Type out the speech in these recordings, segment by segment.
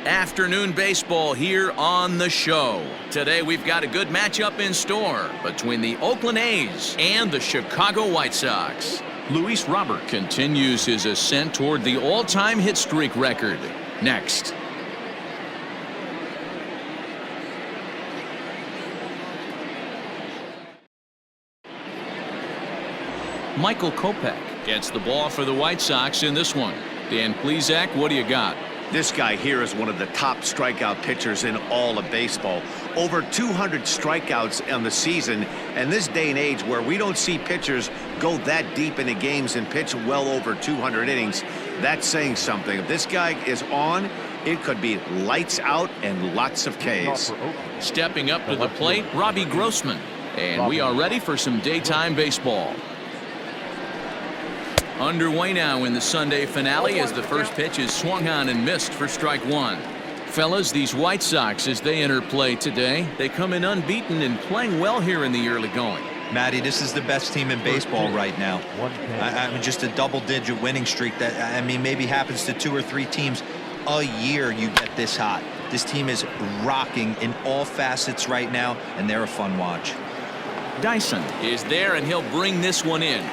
Afternoon baseball here on the show. Today we've got a good matchup in store between the Oakland A's and the Chicago White Sox. Luis Robert continues his ascent toward the all-time hit streak record. Next. Michael Kopech gets the ball for the White Sox in this one. Dan Plesac, what do you got? This guy here is one of the top strikeout pitchers in all of baseball. Over 200 strikeouts on the season, and this day and age where we don't see pitchers go that deep into games and pitch well over 200 innings, that's saying something. If this guy is on, it could be lights out and lots of Ks. Stepping up to the plate, Robbie Grossman. And we are ready for some daytime baseball. Underway now in the Sunday finale as the first pitch is swung on and missed for strike one. Fellas, these White Sox, as they enter play today, they come in unbeaten and playing well here in the early going. Matty, this is the best team in baseball right now. I mean, just a double-digit winning streak that, I mean, maybe happens to 2 or 3 teams a year you get this hot. This team is rocking in all facets right now, and they're a fun watch. Dyson is there, and he'll bring this one in.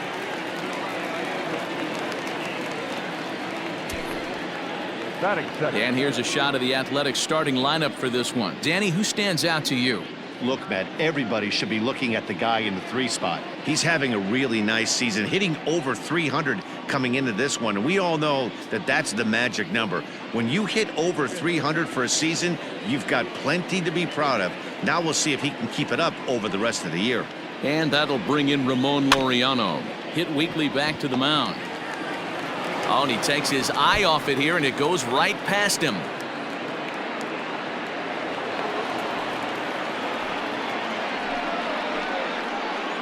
And here's a shot of the Athletics starting lineup for this one. Danny, who stands out to you? Look, Matt, everybody should be looking at the guy in the 3 spot. He's having a really nice season, hitting over 300 coming into this one. And we all know that that's the magic number. When you hit over 300 for a season, you've got plenty to be proud of. Now we'll see if he can keep it up over the rest of the year. And that'll bring in Ramon Laureano. Hit weekly back to the mound. Oh, and he takes his eye off it here, and it goes right past him.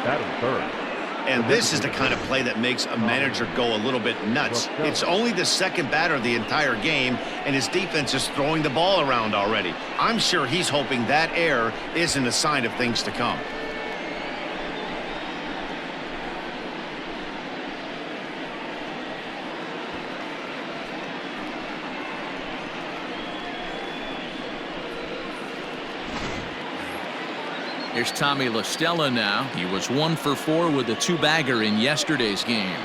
Batting third. And this is the kind of play that makes a manager go a little bit nuts. It's only the second batter of the entire game, and his defense is throwing the ball around already. I'm sure he's hoping that error isn't a sign of things to come. Here's Tommy La Stella now. He was 1 for 4 with a 2-bagger in yesterday's game.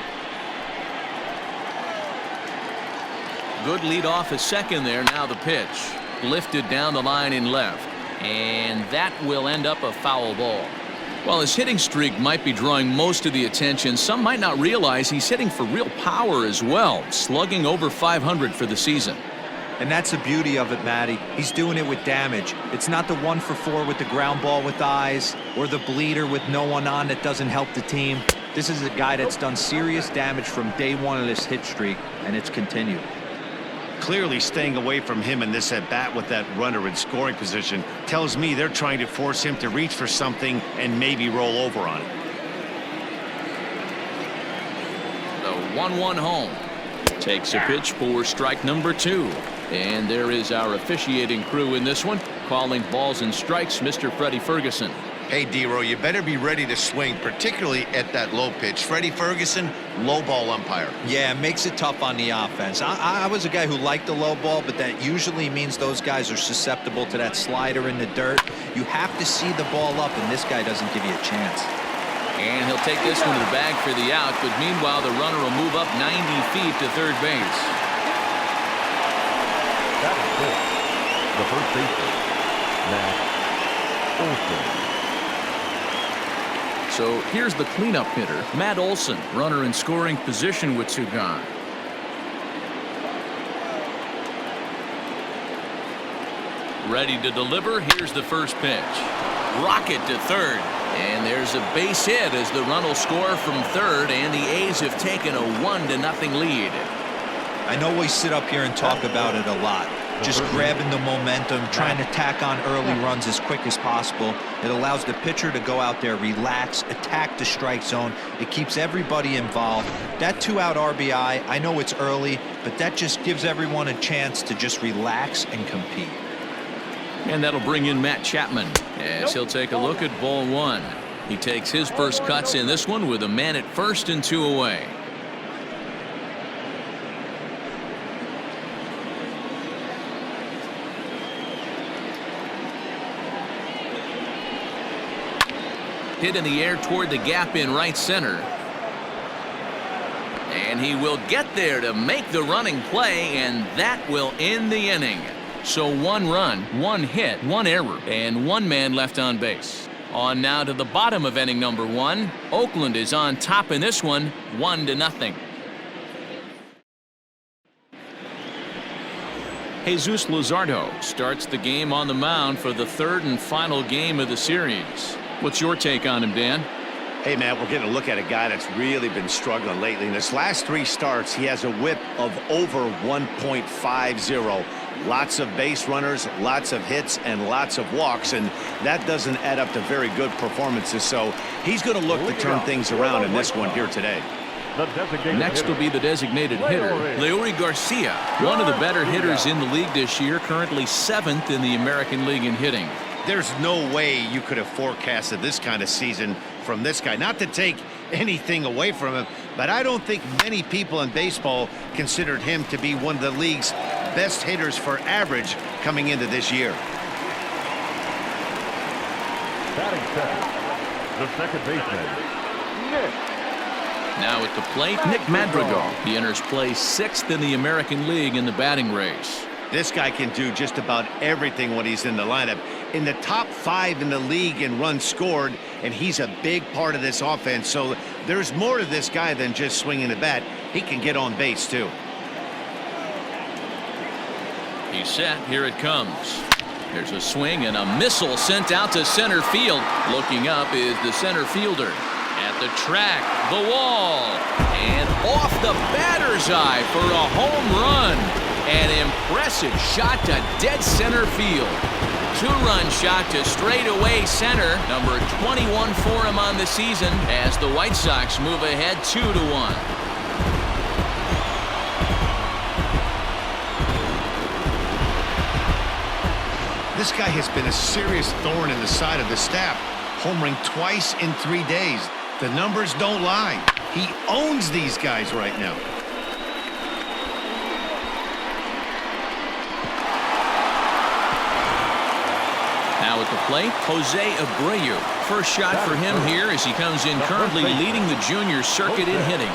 Good lead off a second there. Now the pitch. Lifted down the line in left. And that will end up a foul ball. While his hitting streak might be drawing most of the attention, some might not realize he's hitting for real power as well, slugging over 500 for the season. And that's the beauty of it, Matty. He's doing it with damage. It's not the 1 for 4 with the ground ball with eyes or the bleeder with no one on that doesn't help the team. This is a guy that's done serious damage from day one of this hit streak, and it's continued. Clearly staying away from him in this at-bat with that runner in scoring position tells me they're trying to force him to reach for something and maybe roll over on it. The 1-1 home. Takes a pitch for strike number 2. And there is our officiating crew in this one, calling balls and strikes, Mr. Freddie Ferguson. Hey, D-Row, you better be ready to swing, particularly at that low pitch. Freddie Ferguson, low ball umpire. Yeah, it makes it tough on the offense. I was a guy who liked the low ball, but that usually means those guys are susceptible to that slider in the dirt. You have to see the ball up, and this guy doesn't give you a chance. And he'll take this one to the bag for the out, but meanwhile the runner will move up 90 feet to third base. That is good. The first baseman, Matt Olson. So here's the cleanup hitter, Matt Olson, runner in scoring position with 2 gone. Ready to deliver. Here's the first pitch. Rocket to third. And there's a base hit as the run will score from third, and the A's have taken a 1-0 lead. I know we sit up here and talk about it a lot. Just grabbing the momentum, trying to tack on early runs as quick as possible. It allows the pitcher to go out there, relax, attack the strike zone. It keeps everybody involved. That 2-out RBI, I know it's early, but that just gives everyone a chance to just relax and compete. And that'll bring in Matt Chapman as he'll take a look at ball 1. He takes his first cuts in this one with a man at first and 2 away. Hit in the air toward the gap in right center. And he will get there to make the running play, and that will end the inning. So 1 run, 1 hit, 1 error, and 1 man left on base. On now to the bottom of inning number 1. Oakland is on top in this one, 1-0. Jesus Luzardo starts the game on the mound for the 3rd and final game of the series. What's your take on him, Dan? Hey, man, we're getting a look at a guy that's really been struggling lately. In his last 3 starts, he has a whip of over 1.50. Lots of base runners, lots of hits, and lots of walks, and that doesn't add up to very good performances. So he's going to look to turn things around in this one here today. Next will be the designated hitter, Leury Garcia, one of the better hitters in the league this year, currently 7th in the American League in hitting. There's no way you could have forecasted this kind of season from this guy. Not to take anything away from him, but I don't think many people in baseball considered him to be one of the league's best hitters for average coming into this year. Batting second, the second baseman, Nick. Now at the plate, Nick Madrigal. He enters play 6th in the American League in the batting race. This guy can do just about everything when he's in the lineup. In the top 5 in the league in runs scored, and he's a big part of this offense. So there's more to this guy than just swinging the bat. He can get on base, too. He's set. Here it comes. There's a swing and a missile sent out to center field. Looking up is the center fielder. At the track, the wall, and off the batter's eye for a home run. An impressive shot to dead center field. 2-run shot to straightaway center. Number 21 for him on the season as the White Sox move ahead 2-1. This guy has been a serious thorn in the side of the staff, homering twice in 3 days. The numbers don't lie. He owns these guys right now. Now at the plate, Jose Abreu. First shot for him here as he comes in currently leading the junior circuit in hitting.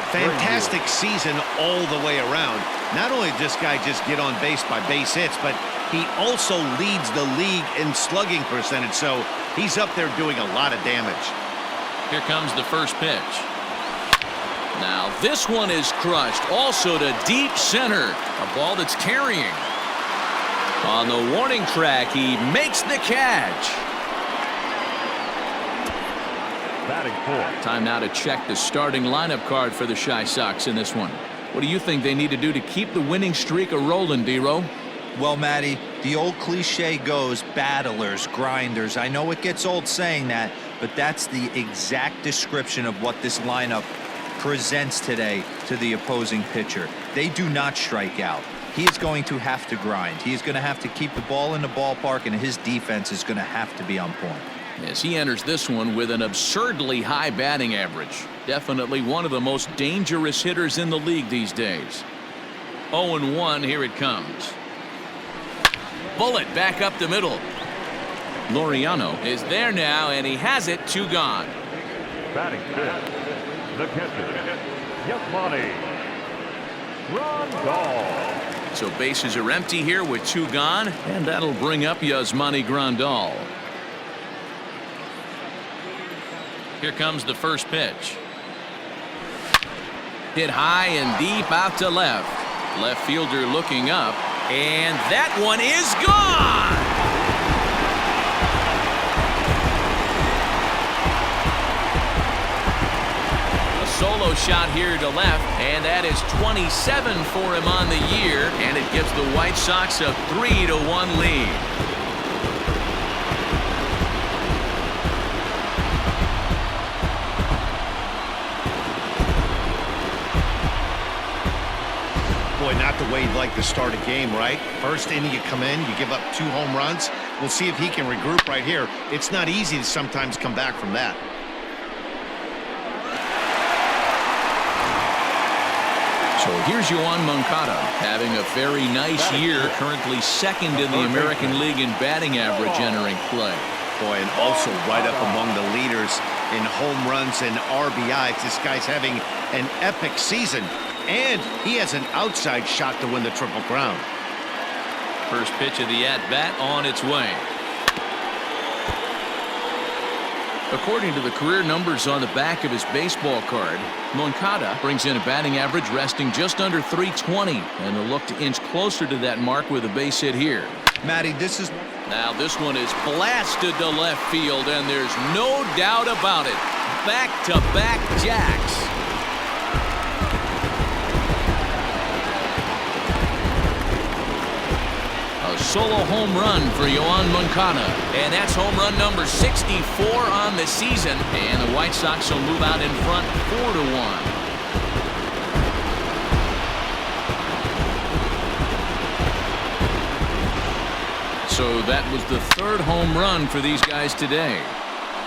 Fantastic season all the way around. Not only does this guy just get on base by base hits, but he also leads the league in slugging percentage, so he's up there doing a lot of damage. Here comes the first pitch. Now this one is crushed, also to deep center. A ball that's carrying. On the warning track, he makes the catch. Batting fourth. Time now to check the starting lineup card for the Chi Sox in this one. What do you think they need to do to keep the winning streak a-rolling, D-Row? Well, Matty, the old cliche goes, battlers, grinders. I know it gets old saying that, but that's the exact description of what this lineup presents today to the opposing pitcher. They do not strike out. He is going to have to grind. He is going to have to keep the ball in the ballpark, and his defense is going to have to be on point. As he enters this one with an absurdly high batting average. Definitely one of the most dangerous hitters in the league these days. 0-1, here it comes. Bullet back up the middle. Laureano is there now, and he has it. 2 gone. Batting fifth, the catcher, Yasmani Grandal. So bases are empty here with 2 gone, and that'll bring up Yasmani Grandal. Here comes the first pitch. Hit high and deep out to left. Left fielder looking up, and that one is gone. A solo shot here to left, and that is 27 for him on the year, and it gives the White Sox a 3-1 lead. Boy, not the way you'd like to start a game, right? First inning, you come in, you give up 2 home runs. We'll see if he can regroup right here. It's not easy to sometimes come back from that. So here's Yoan Moncada having a very nice year, currently 2nd in the American League in batting average entering play. Boy, and also right up among the leaders in home runs and RBIs. This guy's having an epic season, and he has an outside shot to win the Triple Crown. First pitch of the at-bat on its way. According to the career numbers on the back of his baseball card, Moncada brings in a batting average resting just under .320, and they'll look to inch closer to that mark with a base hit here. Matty, this is... Now this one is blasted to left field, and there's no doubt about it. Back-to-back jacks. A solo home run for Yoan Moncada, and that's home run number 64 on the season, and the White Sox will move out in front 4-1. So that was the third home run for these guys today.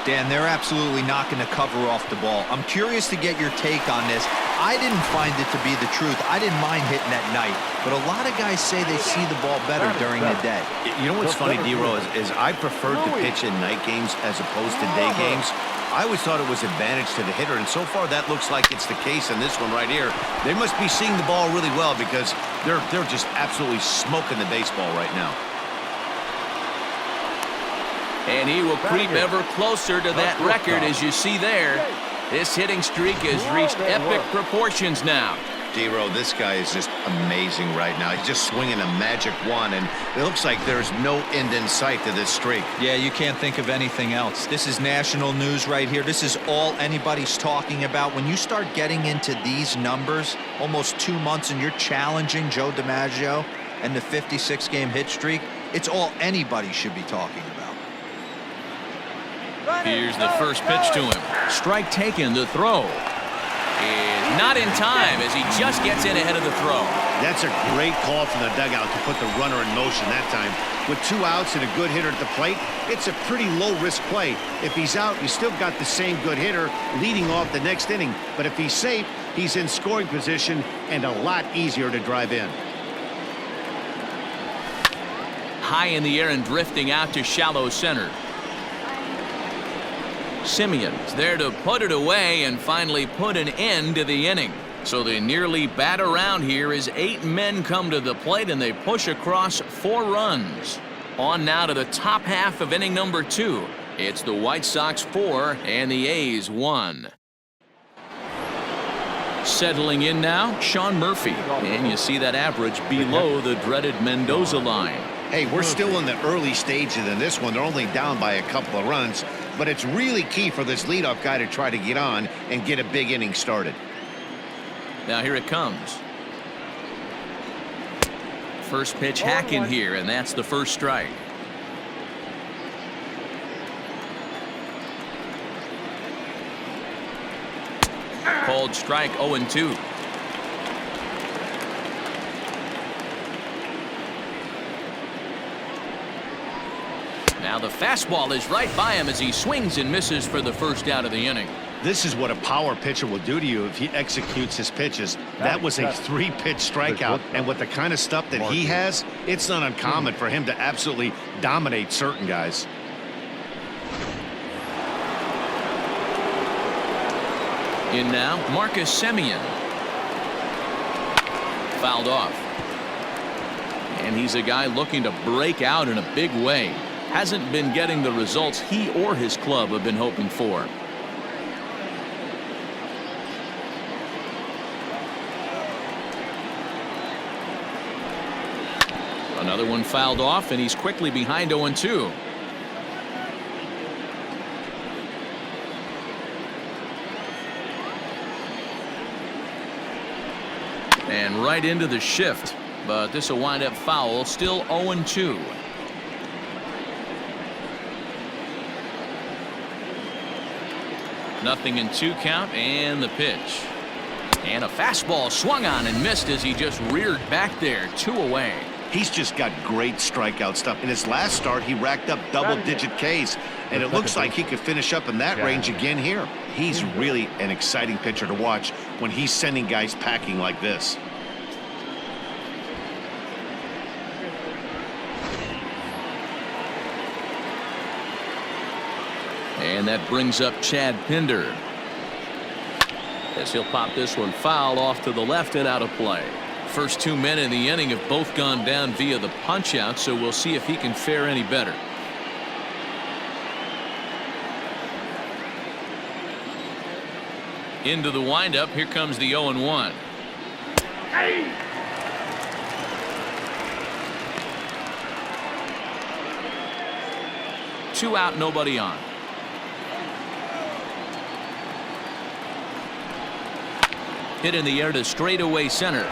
Dan, they're absolutely not going to cover off the ball. I'm curious to get your take on this. I didn't find it to be the truth. I didn't mind hitting at night, but a lot of guys say they see the ball better during the day. You know what's funny, D-Row, is I preferred to pitch in night games as opposed to day games. I always thought it was advantage to the hitter, and so far that looks like it's the case in this one right here. They must be seeing the ball really well because they're just absolutely smoking the baseball right now. And he will creep ever closer to that record, as you see there. This hitting streak has reached epic proportions now. D-Row, this guy is just amazing right now. He's just swinging a magic wand, and it looks like there's no end in sight to this streak. Yeah, you can't think of anything else. This is national news right here. This is all anybody's talking about. When you start getting into these numbers, almost 2 months, and you're challenging Joe DiMaggio and the 56-game hit streak, it's all anybody should be talking about. Here's the first pitch to him. Strike taken. The throw is not in time as he just gets in ahead of the throw. That's a great call from the dugout to put the runner in motion that time. With 2 outs and a good hitter at the plate, it's a pretty low-risk play. If he's out, you still got the same good hitter leading off the next inning. But if he's safe, he's in scoring position and a lot easier to drive in. High in the air and drifting out to shallow center. Simeon's there to put it away and finally put an end to the inning. So they nearly bat around here as 8 men come to the plate and they push across 4 runs. On now to the top half of inning number 2. It's the White Sox 4 and the A's 1. Settling in now, Sean Murphy. And you see that average below the dreaded Mendoza line. Hey, we're still in the early stages in this one. They're only down by a couple of runs, but it's really key for this leadoff guy to try to get on and get a big inning started. Now here it comes. First pitch hacking here, and that's the first strike. Called strike 0-2. Now the fastball is right by him as he swings and misses for the first out of the inning. This is what a power pitcher will do to you if he executes his pitches. That was a 3-pitch strikeout, and with the kind of stuff that he has, it's not uncommon for him to absolutely dominate certain guys. In now, Marcus Semien. Fouled off. And he's a guy looking to break out in a big way. Hasn't been getting the results he or his club have been hoping for. Another one fouled off, and he's quickly behind 0-2. And right into the shift, but this will wind up foul. Still 0-2. Nothing in 2 count, and the pitch. And a fastball swung on and missed as he just reared back there. 2 away. He's just got great strikeout stuff. In his last start, he racked up double-digit Ks, and it looks like he could finish up in that range again here. He's really an exciting pitcher to watch when he's sending guys packing like this. And that brings up Chad Pinder. As he'll pop this one foul off to the left and out of play. First two men in the inning have both gone down via the punch out, so we'll see if he can fare any better. Into the windup. Here comes the 0-1. Two out, nobody on. Hit in the air to straightaway center.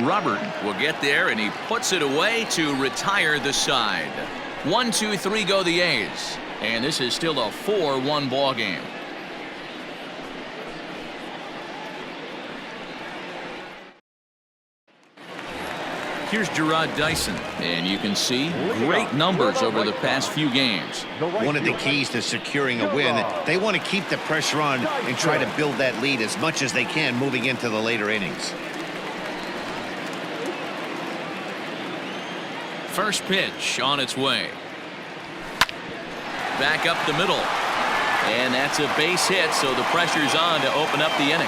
Robert will get there, and he puts it away to retire the side. 1, 2, 3 go the A's. And this is still a 4-1 ball game. Here's Gerard Dyson, and you can see great numbers over the past few games. One of the keys to securing a win, they want to keep the pressure on and try to build that lead as much as they can moving into the later innings. First pitch on its way. Back up the middle. And that's a base hit, so the pressure's on to open up the inning.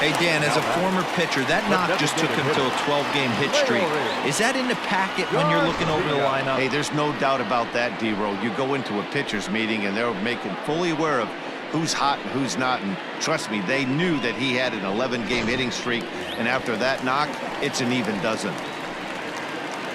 Hey, Dan, as a former pitcher, that knock just took him to a 12-game hit streak. Is that in the packet when you're looking over the lineup? Hey, there's no doubt about that, D-Roll. You go into a pitcher's meeting, and they're making fully aware of who's hot and who's not. And trust me, they knew that he had an 11-game hitting streak. And after that knock, it's an even dozen.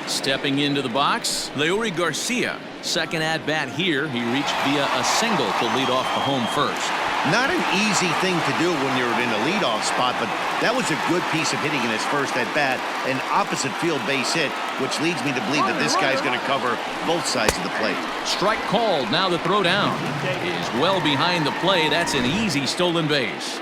Stepping into the box, Leury Garcia. Second at-bat here. He reached via a single to lead off the home first. Not an easy thing to do when you're in a leadoff spot, but that was a good piece of hitting in his first at-bat, an opposite field base hit, which leads me to believe that this guy's going to cover both sides of the plate. Strike called. Now the throw down is well behind the play. That's an easy stolen base.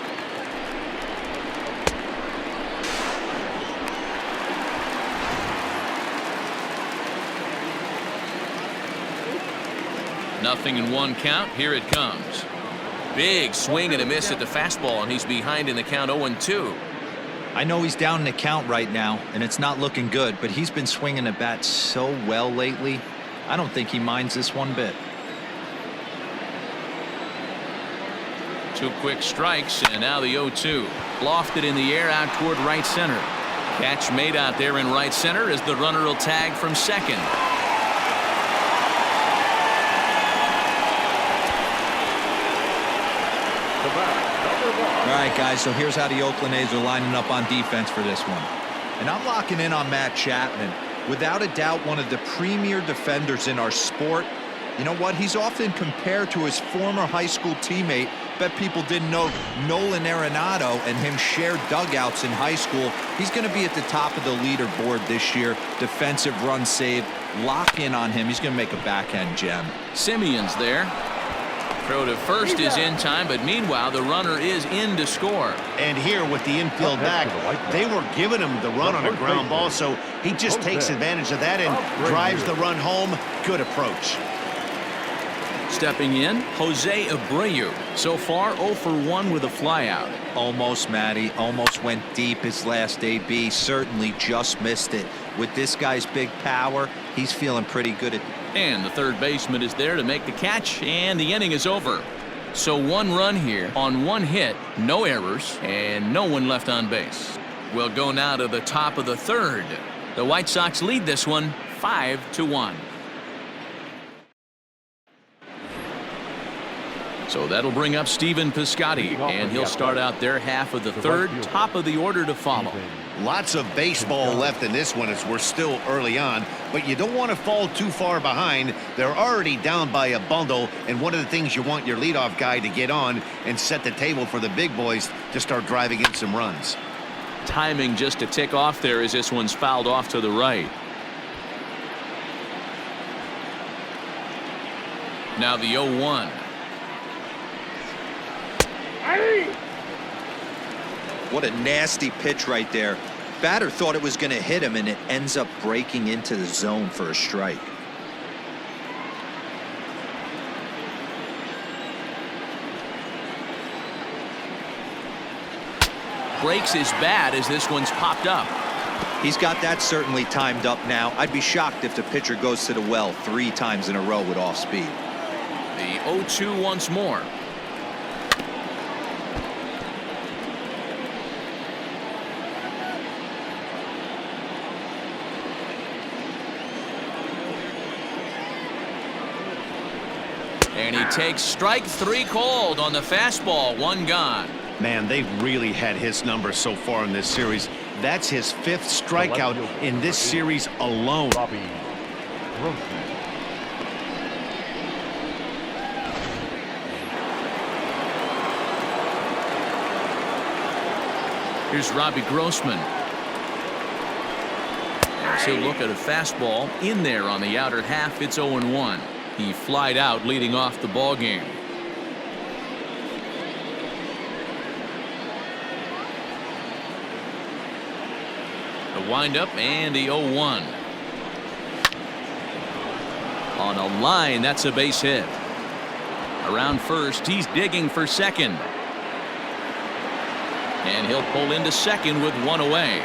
Nothing in one count. Here it comes. Big swing and a miss at the fastball, and he's behind in the count 0-2. I know he's down in the count right now, and it's not looking good, but he's been swinging the bat so well lately. I don't think he minds this one bit. Two quick strikes, and now the 0-2. Lofted in the air out toward right center. Catch made out there in right center as the runner will tag from second. All right, guys, so here's how the Oakland A's are lining up on defense for this one. And I'm locking in on Matt Chapman. Without a doubt, one of the premier defenders in our sport. You know what? He's often compared to his former high school teammate. Bet people didn't know Nolan Arenado and him shared dugouts in high school. He's going to be at the top of the leaderboard this year. Defensive run saved. Lock in on him. He's going to make a backhand gem. Simeon's there. Throw to first is in time, but meanwhile the runner is in to score. And here with the infield back, they were giving him the run on a ground ball, so he just takes advantage of that and drives the run home. Good approach. Stepping in, Jose Abreu. So far 0 for 1 with a flyout. Almost, Matty. Almost went deep his last AB. Certainly just missed it. With this guy's big power, he's feeling pretty good at. And the third baseman is there to make the catch, and the inning is over. So one run here on one hit, no errors, and no one left on base. We'll go now to the top of the third. The White Sox lead this one 5-1. So that'll bring up Stephen Piscotty, and he'll start out their half of the third, top of the order to follow. Lots of baseball left in this one as we're still early on, but you don't want to fall too far behind. They're already down by a bundle, and one of the things you want your leadoff guy to get on and set the table for the big boys to start driving in some runs. Timing just to tick off there as this one's fouled off to the right. Now the 0-1. What a nasty pitch right there. Batter thought it was going to hit him, and it ends up breaking into the zone for a strike. Breaks his bat as this one's popped up. He's got that certainly timed up now. I'd be shocked if the pitcher goes to the well 3 times in a row with off speed. The 0-2 once more. And he takes strike 3 called on the fastball. 1 gone. Man, they've really had his number so far in this series. That's his 5th strikeout in this series alone. Robbie Grossman. Here's Robbie Grossman. As he'll look at a fastball in there on the outer half. It's 0-1. He flied out leading off the ball game. The windup and the 0-1. On a line, that's a base hit. Around first, he's digging for second. And he'll pull into second with 1 away.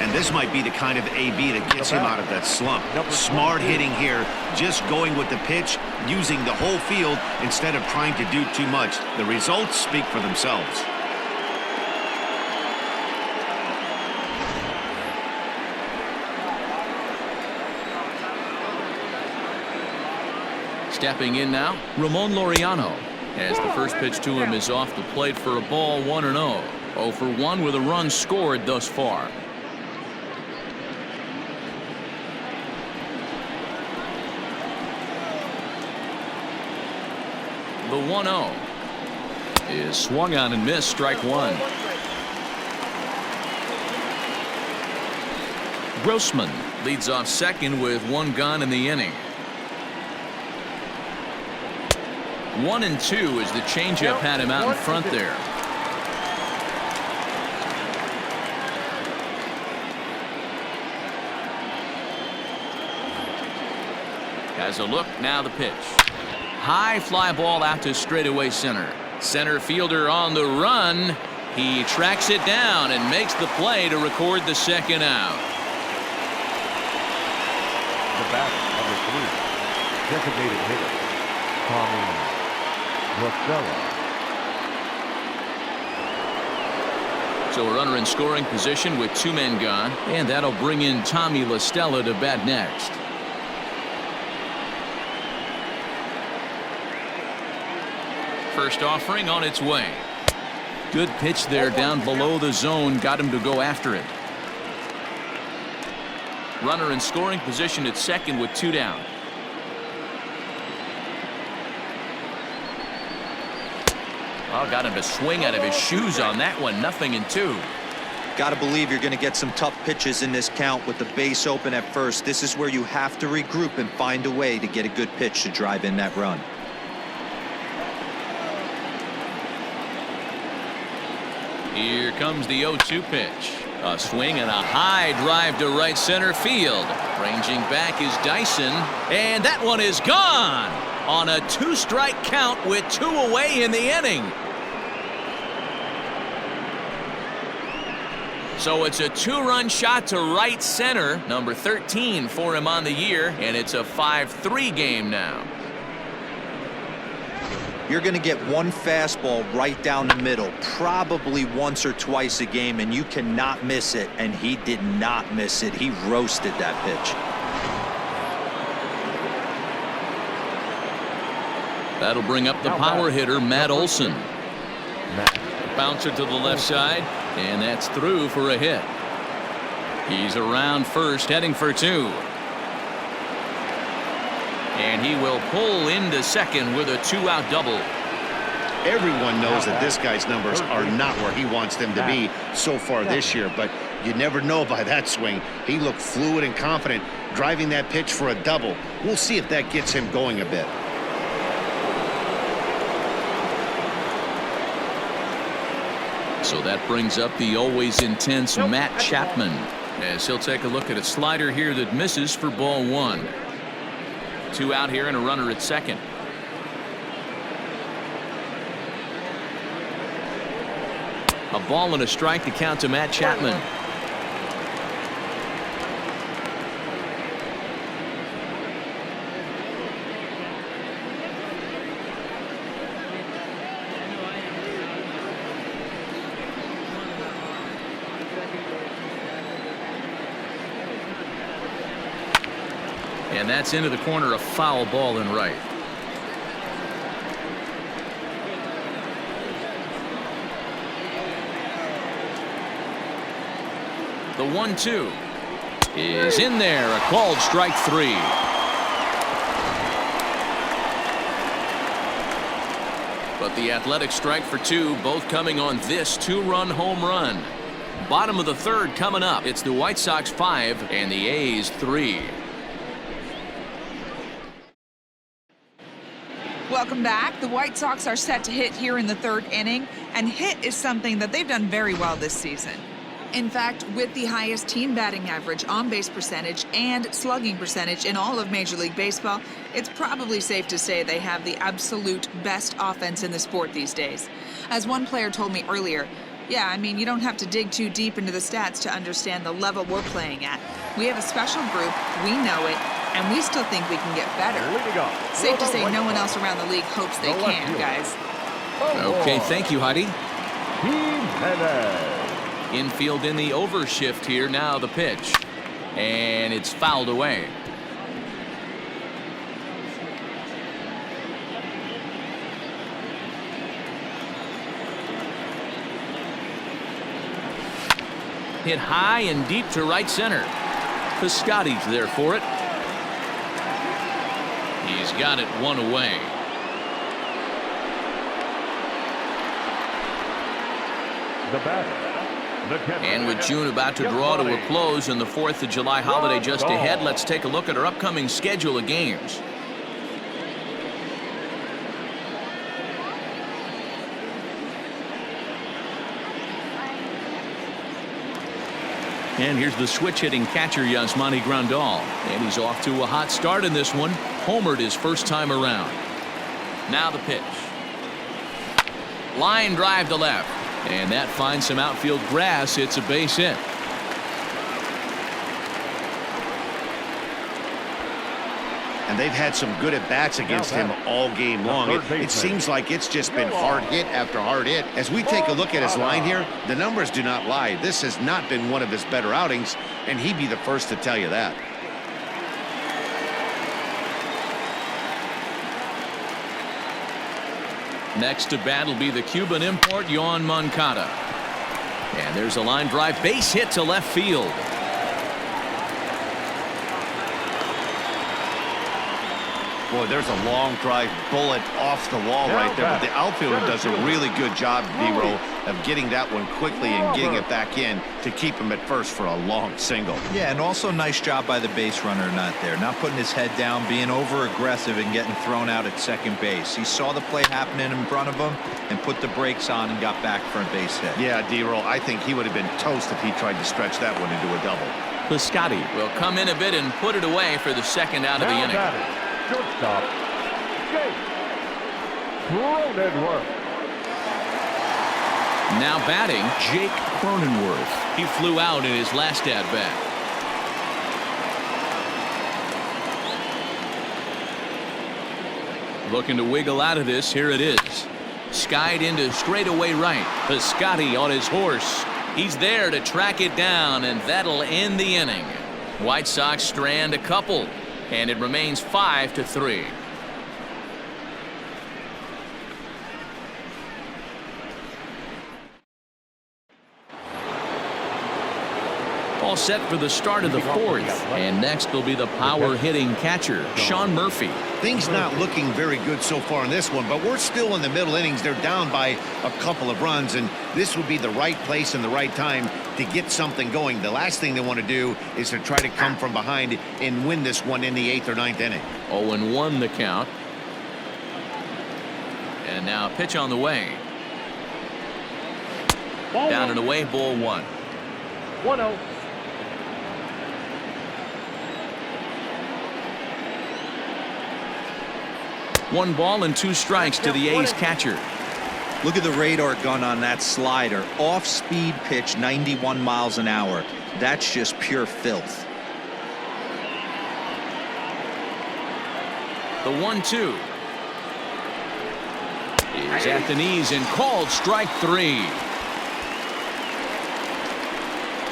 And this might be the kind of AB that gets him out of that slump. Smart hitting here, just going with the pitch, using the whole field instead of trying to do too much. The results speak for themselves. Stepping in now, Ramon Laureano, as the first pitch to him is off the plate for a ball. 1-0. 0 for 1 with a run scored thus far. The 1-0 is swung on and missed. Strike 1. Grossman leads off second with 1 gone in the inning. 1-2 as the changeup had him out in front there. Has a look, now the pitch. High fly ball out to straightaway center. Center fielder on the run. He tracks it down and makes the play to record the second out. The batter, number 3, designated hitter, Tommy Rosella. So a runner in scoring position with 2 men gone, and that'll bring in Tommy La Stella to bat next. First offering on its way. Good pitch there down below the zone, got him to go after it. Runner in scoring position at second with 2 down. Oh, got him to swing out of his shoes on that one. 0-2. Got to believe you're going to get some tough pitches in this count with the base open at first. This is where you have to regroup and find a way to get a good pitch to drive in that run. Here comes the 0-2 pitch. A swing and a high drive to right center field. Ranging back is Dyson, and that one is gone on a 2-strike count with 2 away in the inning. So it's a 2-run shot to right center, number 13 for him on the year, and it's a 5-3 game now. You're going to get 1 fastball right down the middle, probably once or twice a game, and you cannot miss it, and he did not miss it. He roasted that pitch. That'll bring up the power hitter, Matt Olson. Bouncer to the left side, and that's through for a hit. He's around first, heading for 2. And he will pull into second with a 2-out double. Everyone knows that this guy's numbers are not where he wants them to be so far this year, but you never know by that swing. He looked fluid and confident driving that pitch for a double. We'll see if that gets him going a bit. So that brings up the always intense Matt Chapman, as he'll take a look at a slider here that misses for ball 1. 2 out here and a runner at second. A ball and a strike to count to Matt Chapman. And that's into the corner, a foul ball and right. The 1-2 is in there, a called strike 3. But the Athletic strike for 2, both coming on this 2-run home run. Bottom of the 3rd coming up. It's the White Sox 5 and the A's 3. Welcome back. The White Sox are set to hit here in the 3rd inning, and hit is something that they've done very well this season. In fact, with the highest team batting average, on-base percentage, and slugging percentage in all of Major League Baseball, it's probably safe to say they have the absolute best offense in the sport these days. As one player told me earlier, yeah, I mean, you don't have to dig too deep into the stats to understand the level we're playing at. We have a special group, we know it, and we still think we can get better. Safe to say no one else around the league hopes they can, guys. Okay, thank you, Heidi. Infield in the overshift here. Now the pitch. And it's fouled away. Hit high and deep to right center. Piscotty's there for it. He's got it one away. The batter. And with June about to draw to a close and the 4th of July holiday just ahead, let's take a look at our upcoming schedule of games. And here's the switch-hitting catcher, Yasmani Grandal. And he's off to a hot start in this one. Homered his first time around. Now the pitch. Line drive to left. And that finds some outfield grass. It's a base hit. And they've had some good at-bats against him all game long. It seems like it's just been hard hit after hard hit. As we take a look at his line here, the numbers do not lie. This has not been one of his better outings, and he'd be the first to tell you that. Next to bat will be the Cuban import, Yoan Moncada. And there's a line drive base hit to left field. Boy, there's a long drive bullet off the wall right there, but the outfielder does a really good job, D-Roll, of getting that one quickly and getting it back in to keep him at first for a long single. Yeah, and also nice job by the base runner not there, not putting his head down, being over aggressive and getting thrown out at second base. He saw the play happening in front of him and put the brakes on and got back for a base hit. Yeah, D-Roll, I think he would have been toast if he tried to stretch that one into a double. Piscotty will come in a bit and put it away for the second out of the inning. Shortstop, Jake Cronenworth. Now batting, Jake Cronenworth. He flew out in his last at-bat. Looking to wiggle out of this. Here it is. Skied into straightaway right. Piscotty on his horse. He's there to track it down, and that'll end the inning. White Sox strand a couple. And it remains 5-3. All set for the start of the 4th. And next will be the power hitting catcher, Sean Murphy. Things not looking very good so far in this one, but we're still in the middle innings. They're down by a couple of runs, and this would be the right place and the right time to get something going. The last thing they want to do is to try to come from behind and win this one in the 8th or 9th inning. 0-1 the count. And now pitch on the way. Down and away, ball 1. 1-0. One ball and 2 strikes to the A's catcher. Look at the radar gun on that slider. Off-speed pitch, 91 miles an hour. That's just pure filth. The 1-2 is at the knees and called strike 3.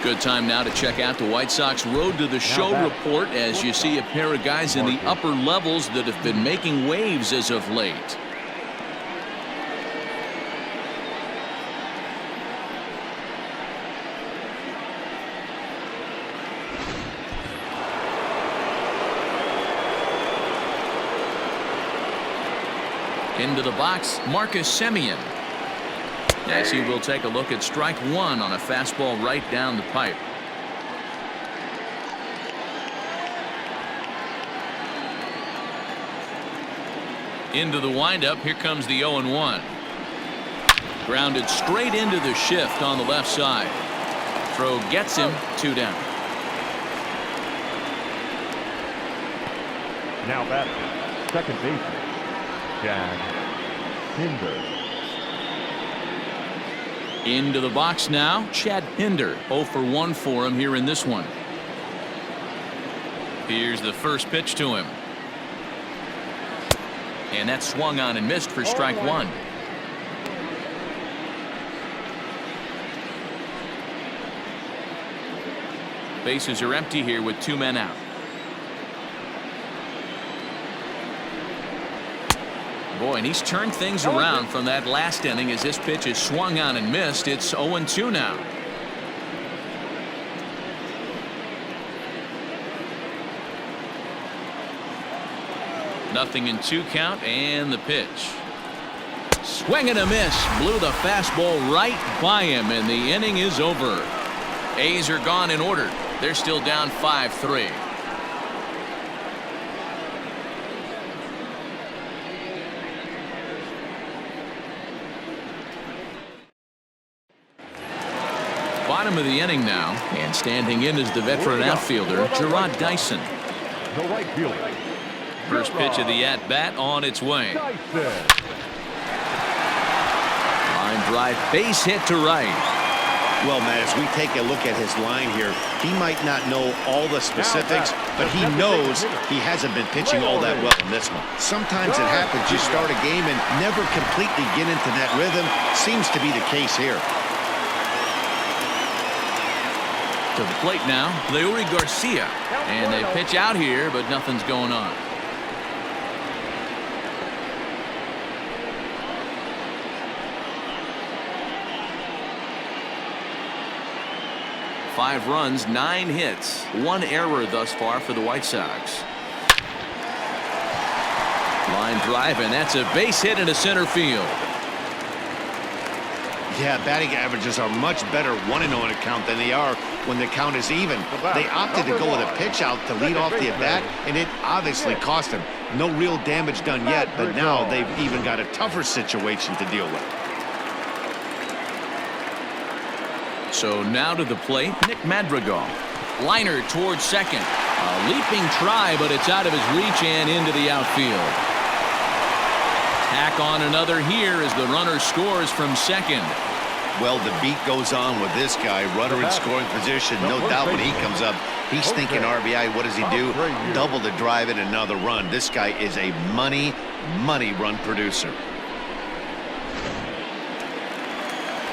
Good time now to check out the White Sox Road to the Show report as you see a pair of guys in the upper levels that have been making waves as of late. Into the box, Marcus Semien. As he will take a look at strike one on a fastball right down the pipe. Into the windup, here comes the 0-1. Grounded straight into the shift on the left side. Throw gets him, 2 down. Now batting, second baseman, Chad Pinder. Into the box now, Chad Pinder. 0 for 1 for him here in this one. Here's the first pitch to him. And that swung on and missed for strike one. Bases are empty here with 2 men out. Boy, and he's turned things around from that last inning as this pitch is swung on and missed. It's 0-2 now. Nothing in 2 count and the pitch. Swing and a miss. Blew the fastball right by him and the inning is over. A's are gone in order. They're still down 5-3. Bottom of the inning now, and standing in is the veteran outfielder Gerard Dyson. The right fielder. First pitch of the at-bat on its way. Dyson. Line drive, base hit to right. Well, Matt, as we take a look at his line here, he might not know all the specifics, but he knows he hasn't been pitching all that well in this one. Sometimes it happens. You start a game and never completely get into that rhythm. Seems to be the case here. To the plate now, Leury Garcia. And they pitch out here, but nothing's going on. Five runs, 9 hits, 1 error thus far for the White Sox. Line drive, and that's a base hit into center field. Yeah, batting averages are much better 1-0 in a count than they are when the count is even. They opted to go with a pitch out to lead off the at-bat, and it obviously cost them. No real damage done yet, but now they've even got a tougher situation to deal with. So now to the plate, Nick Madrigal. Liner towards second. A leaping try, but it's out of his reach and into the outfield. Tack on another here as the runner scores from second. Well, the beat goes on with this guy. Runner in scoring position. No doubt when he comes up, he's thinking RBI. What does he do? Double to drive in another run. This guy is a money run producer.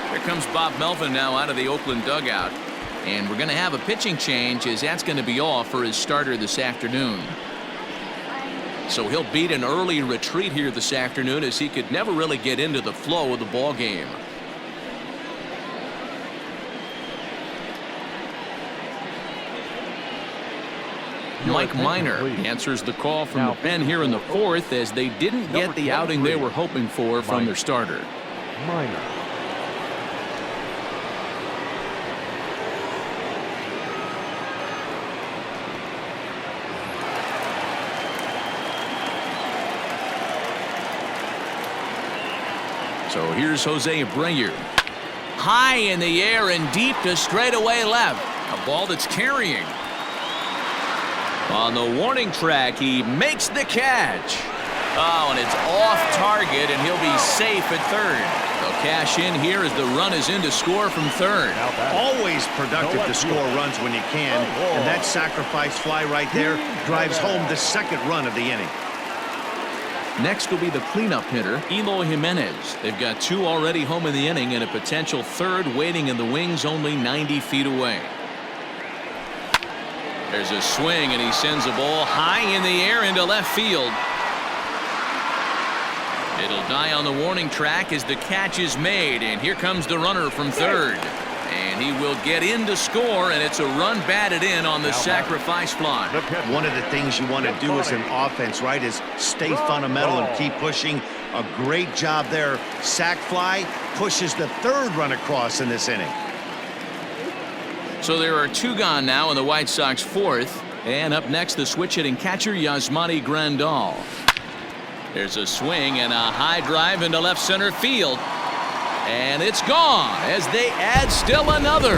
Here comes Bob Melvin now out of the Oakland dugout. And we're going to have a pitching change as that's going to be off for his starter this afternoon. So he'll beat an early retreat here this afternoon as he could never really get into the flow of the ball game. Mike Minor answers the call from the pen here in the 4th as they didn't get the outing they were hoping for from their starter. Minor. So here's Jose Abreu. High in the air and deep to straightaway left. A ball that's carrying. On the warning track, he makes the catch. Oh, and it's off target, and he'll be safe at third. They'll cash in here as the run is in to score from third. Always productive to score runs when you can, and that sacrifice fly right there drives home the second run of the inning. Next will be the cleanup hitter, Eloy Jimenez. They've got 2 already home in the inning and a potential third waiting in the wings only 90 feet away. There's a swing, and he sends a ball high in the air into left field. It'll die on the warning track as the catch is made, and here comes the runner from third. And he will get in to score, and it's a run batted in on the sacrifice fly. One of the things you want to do as an offense, right, is stay fundamental and keep pushing. A great job there. Sac fly pushes the third run across in this inning. So there are 2 gone now in the White Sox fourth. And up next, the switch-hitting catcher, Yasmani Grandal. There's a swing and a high drive into left center field. And it's gone as they add still another.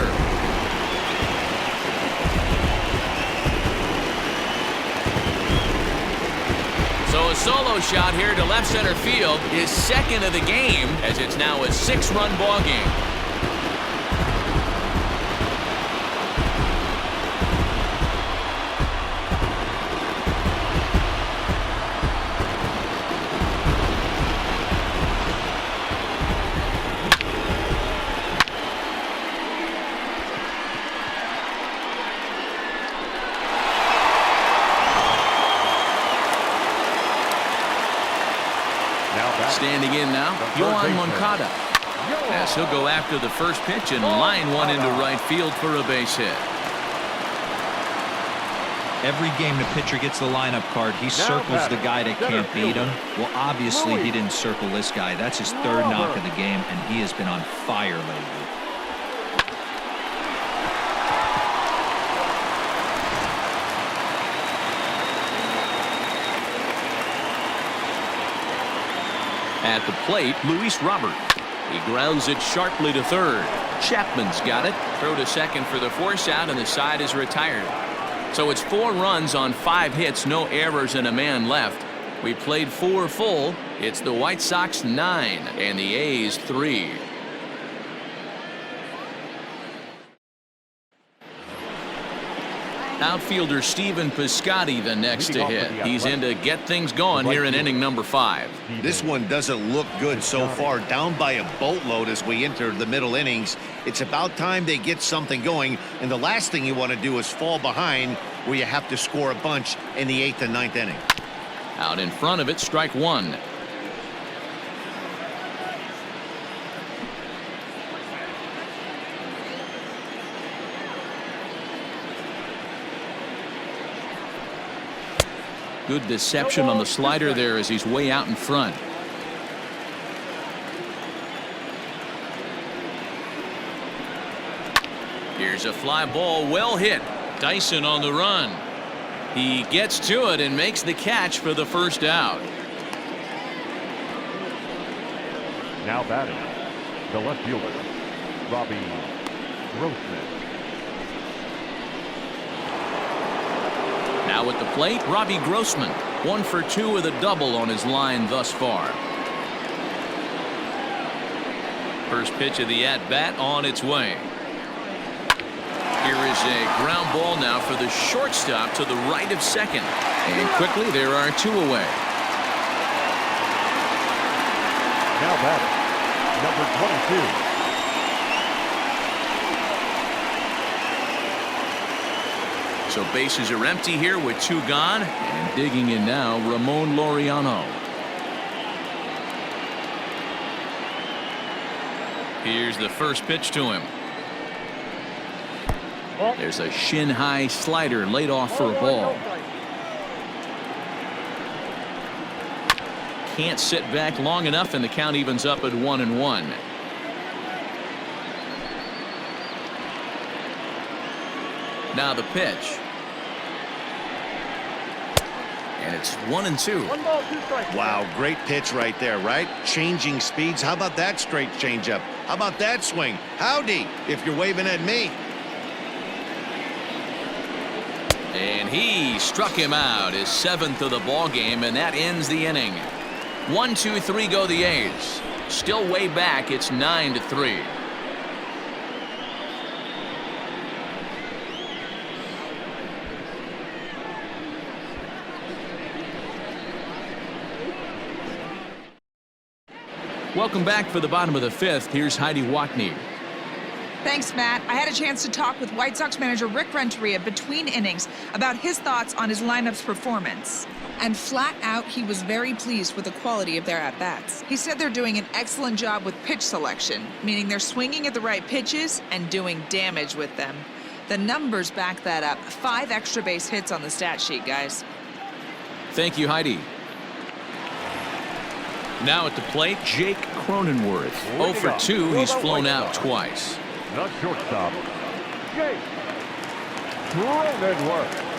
So a solo shot here to left center field is second of the game, as it's now a 6-run ball game. Standing in now, Yohan Moncada. As he'll go after the first pitch and line one into right field for a base hit. Every game the pitcher gets the lineup card, he circles the guy that can't beat him. Well, obviously he didn't circle this guy. That's his 3rd knock of the game, and he has been on fire lately. At the plate, Luis Robert. He grounds it sharply to third. Chapman's got it. Throw to second for the force out, and the side is retired. So it's 4 runs on 5 hits, no errors, and a man left. We played 4 full. It's the White Sox 9 and the A's 3. Outfielder Steven Piscotty the next to hit. He's in to get things going here in inning number 5. This one doesn't look good so far. Down by a boatload as we enter the middle innings. It's about time they get something going, and the last thing you want to do is fall behind where you have to score a bunch in the 8th and 9th inning. Out in front of it, strike 1. Good deception on the slider there as he's way out in front. Here's a fly ball, well hit. Dyson on the run. He gets to it and makes the catch for the first out. Now batting, the left fielder, Robbie Grossman. Now at the plate, Robbie Grossman. 1 for 2 with a double on his line thus far. First pitch of the at-bat on its way. Here is a ground ball now for the shortstop to the right of second. And quickly there are 2 away. Now batting, number 22. So bases are empty here with 2 gone, and digging in now, Ramon Laureano. Here's the first pitch to him. There's a shin-high slider laid off for a ball. Can't sit back long enough, and the count evens up at 1-1. Now the pitch. And it's 1-2. Wow, great pitch right there, right? Changing speeds. How about that straight changeup? How about that swing? Howdy, if you're waving at me. And he struck him out, his 7th of the ball game, and that ends the inning. 1-2-3 go the A's. Still way back. It's 9-3. Welcome back for the bottom of the 5th. Here's Heidi Watney. Thanks, Matt. I had a chance to talk with White Sox manager Rick Renteria between innings about his thoughts on his lineup's performance. And flat out, he was very pleased with the quality of their at-bats. He said they're doing an excellent job with pitch selection, meaning they're swinging at the right pitches and doing damage with them. The numbers back that up. 5 extra base hits on the stat sheet, guys. Thank you, Heidi. Now at the plate, Jake Cronenworth. 0 for 2, he's flown out twice. The shortstop, Jake Cronenworth.